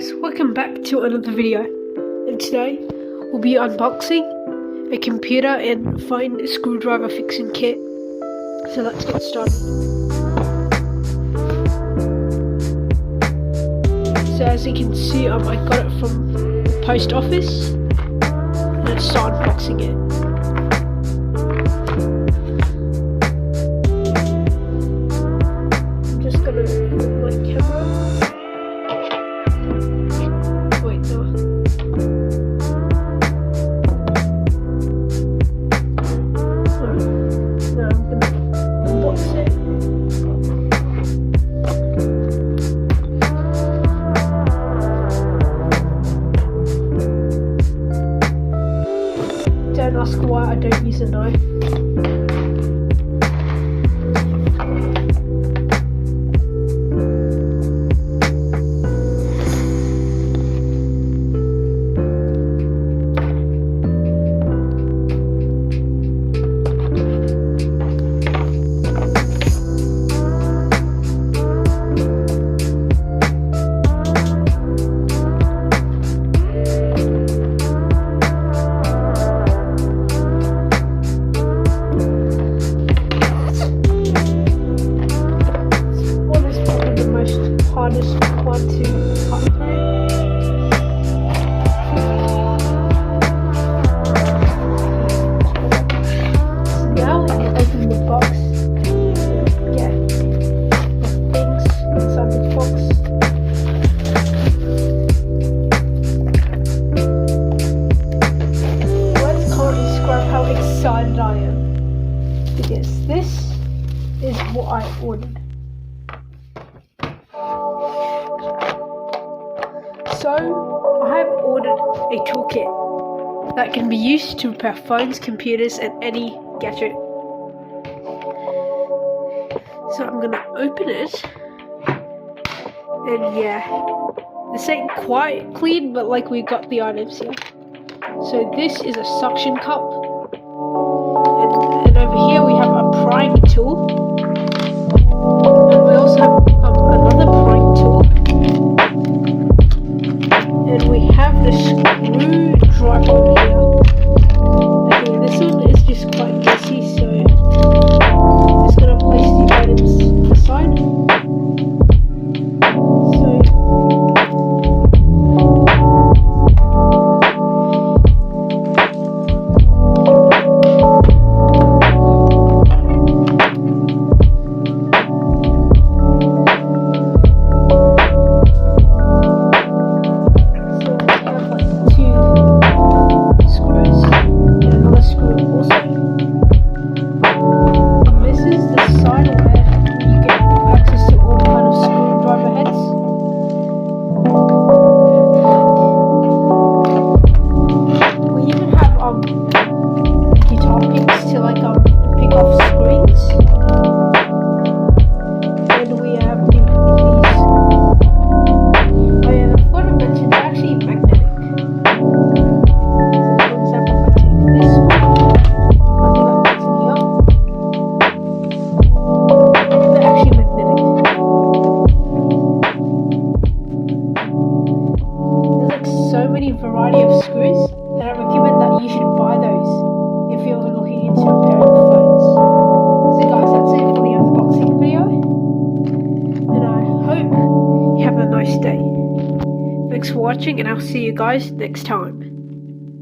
guys, welcome back to another video, and today we'll be unboxing a computer and phone screwdriver fixing kit. So let's get started. So as you can see, I got it from the post office. Let's start unboxing it. I'm just gonna move my camera. Don't ask why I don't use a knife. Hardest one to cut through. So now we can open the box and get the things inside the box. Let's currently describe how excited I am, because this is what I ordered. So, I have ordered a toolkit that can be used to repair phones, computers, and any gadget. So I'm gonna open it, and yeah, this ain't quite clean, but like we got the items here. So this is a suction cup, and over here we have a prying tool, and we also have another prying tool. And we have the screwdriver over here. Okay, this one is just quite messy, so I'm just gonna place the items aside. Variety of screws, and I recommend that you should buy those if you're looking into repairing phones. So guys, that's it for the unboxing video, and I hope you have a nice day. Thanks for watching, and I'll see you guys next time.